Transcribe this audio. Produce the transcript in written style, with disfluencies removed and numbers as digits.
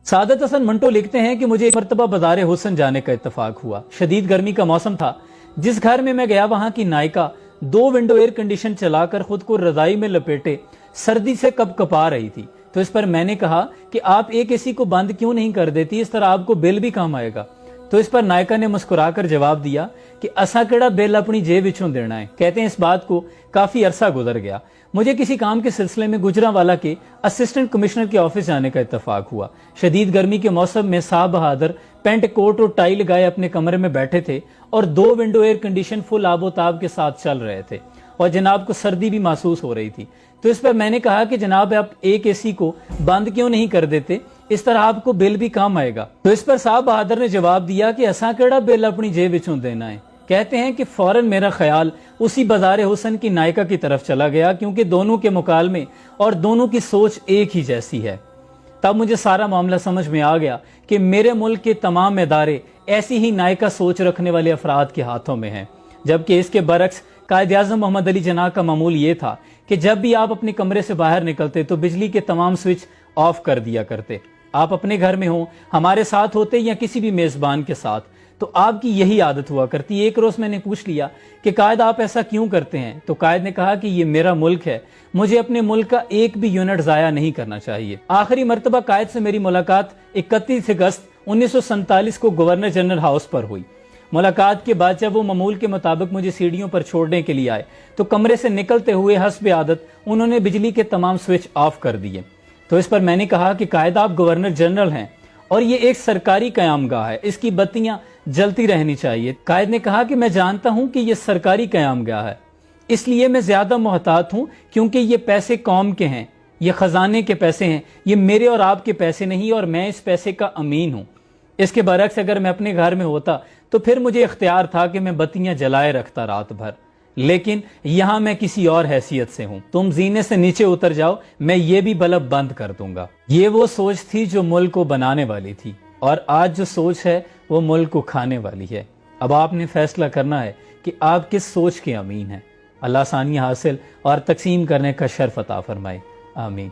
सादत हसन मंटो लिखते हैं कि मुझे एक मरतबा बाजार हुसन जाने का इत्तेफाक हुआ। शदीद गर्मी का मौसम था। जिस घर में मैं गया वहां की नायिका 2 विंडो एयर कंडीशन चलाकर खुद को रजाई में लपेटे सर्दी से कपकपा रही थी। तो इस पर मैंने कहा कि आप एक एसी को बंद क्यों नहीं कर देती, इस तरह आपको बिल भी कम आएगा। तो इस पर नायिका ने मुस्कुराकर जवाब दिया कि असा केड़ा बिल अपनी जेब विचों देना है। कहते हैं इस बात को काफी अरसा गुजर गया। मुझे किसी काम के सिलसिले में गुजरांवाला के असिस्टेंट कमिश्नर के ऑफिस जाने का इत्तेफाक हुआ। शदीद गर्मी के मौसम में साहब बहादुर पेंट कोट और टाई लगाए अपने कमरे में बैठे थे और 2 विंडो एयर कंडीशन फुल आबोताब के साथ चल रहे थे और जनाब को सर्दी भी महसूस हो रही थी। तो इस पर मैंने कहा कि जनाब आप एक एसी को बंद क्यों नहीं कर देते, इस तरह आपको बिल भी कम आएगा। तो इस पर साहब बहादुर ने जवाब दिया कि असा केड़ा बिल अपनी जेब विचों देना है। कहते हैं कि फौरन मेरा ख्याल उसी बाजार हुसन की नायिका की तरफ चला गया, क्योंकि दोनों के मुकालमे और दोनों की सोच एक ही जैसी है। तब मुझे सारा मामला समझ में आ गया कि मेरे मुल्क के तमाम इदारे ऐसी ही नायिका सोच रखने वाले अफराद के हाथों में हैं, जबकि इसके बरक्स कायद-ए-आज़म मोहम्मद अली जिन्नाह का मामूल ये था कि जब भी आप अपने कमरे से बाहर निकलते तो बिजली के तमाम स्विच ऑफ कर दिया करते। आप अपने घर में हो, हमारे साथ होते या किसी भी मेजबान के साथ, तो आपकी यही आदत हुआ करती। एक रोज मैंने पूछ लिया कि कायद आप ऐसा क्यों करते हैं, तो कायद ने कहा कि ये मेरा मुल्क है, मुझे अपने मुल्क का एक भी यूनिट जाया नहीं करना चाहिए। आखिरी मरतबा कायद से मेरी मुलाकात 31 अगस्त 1947 को गवर्नर जनरल हाउस पर हुई। मुलाकात के बाद जब वो मामूल के मुताबिक मुझे सीढ़ियों पर छोड़ने के लिए आए तो कमरे से निकलते हुए हस्ब आदत उन्होंने बिजली के तमाम स्विच ऑफ कर दिए। तो इस पर मैंने कहा कि कायद आप गवर्नर जनरल हैं और ये एक सरकारी कयामगाह है, इसकी बत्तियां जलती रहनी चाहिए। कायद ने कहा कि मैं जानता हूं कि ये सरकारी कयामगाह है, इसलिए मैं ज्यादा मोहतात हूं, क्योंकि ये पैसे कौम के हैं, ये खजाने के पैसे हैं, ये मेरे और आपके पैसे नहीं, और मैं इस पैसे का अमीन हूं। इसके बरक्स अगर मैं अपने घर में होता तो फिर मुझे इख्तियार था कि मैं बत्तियां जलाए रखता रात भर, लेकिन यहां मैं किसी और हैसियत से हूं। तुम जीने से नीचे उतर जाओ, मैं ये भी बल्ब बंद कर दूंगा। ये वो सोच थी जो मुल्क को बनाने वाली थी, और आज जो सोच है वो मुल्क को खाने वाली है। अब आपने फैसला करना है कि आप किस सोच के अमीन हैं। अल्लाह आसानी हासिल और तकसीम करने का शर्फ अता फरमाए। आमीन।